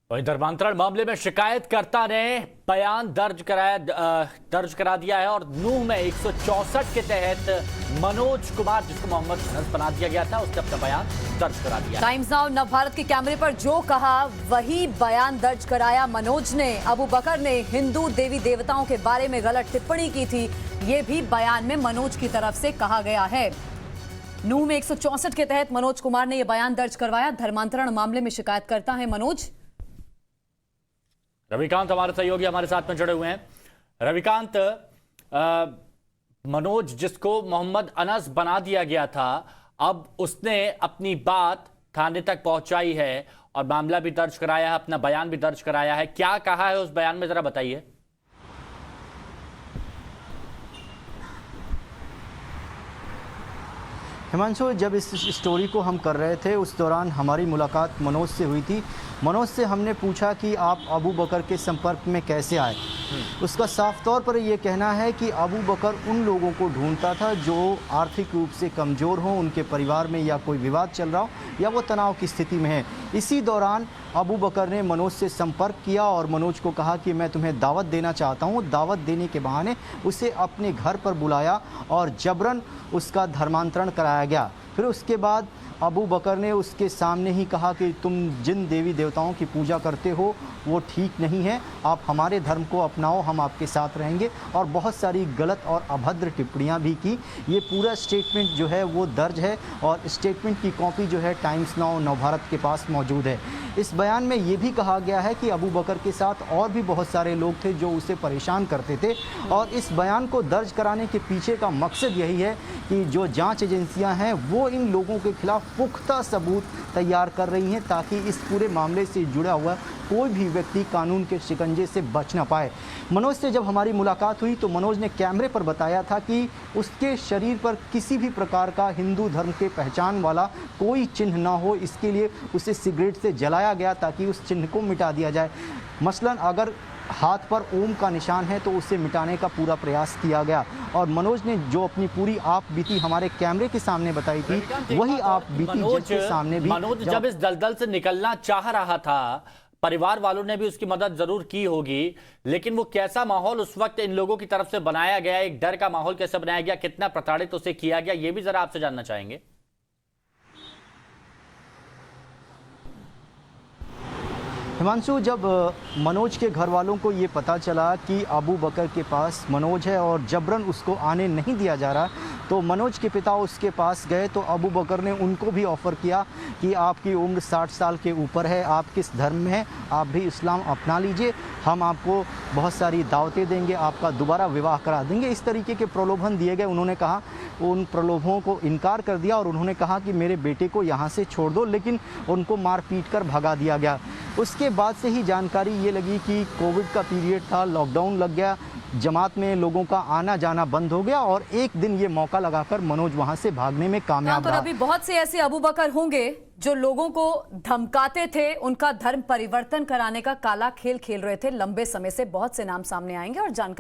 वहीं धर्मांतरण मामले में शिकायतकर्ता ने बयान दर्ज करा दिया है और नूह में 164 के तहत मनोज कुमार, जिसको मोहम्मद अनस बना दिया गया था, उसने अपना बयान दर्ज करा दिया। टाइम्स नाउ नवभारत के कैमरे पर जो कहा वही बयान दर्ज कराया मनोज ने। अबू बकर ने हिंदू देवी देवताओं के बारे में गलत टिप्पणी की थी, ये भी बयान में मनोज की तरफ से कहा गया है। नूह में 164 के तहत मनोज कुमार ने यह बयान दर्ज करवाया। धर्मांतरण मामले में शिकायतकर्ता है मनोज। रविकांत हमारे सहयोगी हमारे साथ में जुड़े हुए हैं। रविकांत, मनोज जिसको मोहम्मद अनस बना दिया गया था, अब उसने अपनी बात थाने तक पहुंचाई है और मामला भी दर्ज कराया है, अपना बयान भी दर्ज कराया है। क्या कहा है उस बयान में, जरा बताइए। हिमांशु, जब इस स्टोरी को हम कर रहे थे उस दौरान हमारी मुलाकात मनोज से हुई थी। मनोज से हमने पूछा कि आप अबू बकर के संपर्क में कैसे आए। उसका साफ तौर पर यह कहना है कि अबू बकर उन लोगों को ढूंढता था जो आर्थिक रूप से कमज़ोर हों, उनके परिवार में या कोई विवाद चल रहा हो या वो तनाव की स्थिति में है। इसी दौरान अबू बकर ने मनोज से संपर्क किया और मनोज को कहा कि मैं तुम्हें दावत देना चाहता हूँ। दावत देने के बहाने उसे अपने घर पर बुलाया और जबरन उसका धर्मांतरण कराया गया। फिर उसके बाद अबू बकर ने उसके सामने ही कहा कि तुम जिन देवी देवताओं की पूजा करते हो वो ठीक नहीं है, आप हमारे धर्म को अपनाओ, हम आपके साथ रहेंगे, और बहुत सारी गलत और अभद्र टिप्पणियां भी की। ये पूरा स्टेटमेंट जो है वो दर्ज है और स्टेटमेंट की कॉपी जो है टाइम्स नाउ नवभारत के पास मौजूद है। इस बयान में ये भी कहा गया है कि अबू बकर के साथ और भी बहुत सारे लोग थे जो उसे परेशान करते थे, और इस बयान को दर्ज कराने के पीछे का मकसद यही है कि जो जांच एजेंसियां हैं वो इन लोगों के खिलाफ पुख्ता सबूत तैयार कर रही हैं ताकि इस पूरे मामले से जुड़ा हुआ कोई भी व्यक्ति कानून के शिकंजे से बच ना पाए। मनोज से जब हमारी मुलाकात हुई तो मनोज ने कैमरे पर बताया था कि उसके शरीर पर किसी भी प्रकार का हिंदू धर्म के पहचान वाला कोई चिन्ह ना हो, इसके लिए उसे सिगरेट से जलाया गया ताकि उस चिन्ह को मिटा दिया जाए। मसलन अगर हाथ पर ओम का निशान है तो उसे मिटाने का पूरा प्रयास किया गया। और मनोज ने जो अपनी पूरी आप बीती हमारे कैमरे के सामने बताई थी वही आप बीती जज के सामने भी। मनोज जब इस दलदल से निकलना चाह रहा था, परिवार वालों ने भी उसकी मदद जरूर की होगी, लेकिन वो कैसा माहौल उस वक्त इन लोगों की तरफ से बनाया गया, एक डर का माहौल कैसे बनाया गया, कितना प्रताड़ित उसे किया गया, ये भी जरा आपसे जानना चाहेंगे। हिमांशु, जब मनोज के घर वालों को ये पता चला कि अबू बकर के पास मनोज है और जबरन उसको आने नहीं दिया जा रहा, तो मनोज के पिता उसके पास गए तो अबू बकर ने उनको भी ऑफ़र किया कि आपकी उम्र 60 साल के ऊपर है, आप किस धर्म में हैं, आप भी इस्लाम अपना लीजिए, हम आपको बहुत सारी दावतें देंगे, आपका दोबारा विवाह करा देंगे। इस तरीके के प्रलोभन दिए गए। उन्होंने कहा, उन प्रलोभों को इनकार कर दिया और उन्होंने कहा कि मेरे बेटे को यहाँ से छोड़ दो, लेकिन उनको मार पीट कर भगा दिया गया। उसके बाद से ही जानकारी ये लगी कि कोविड का पीरियड था, लॉकडाउन लग गया, जमात में लोगों का आना जाना बंद हो गया और एक दिन ये मौका लगाकर मनोज वहां से भागने में कामयाब रहा। अभी बहुत से ऐसे अबू बकर होंगे जो लोगों को धमकाते थे, उनका धर्म परिवर्तन कराने का काला खेल खेल रहे थे लंबे समय से। बहुत से नाम सामने आएंगे और जानकारी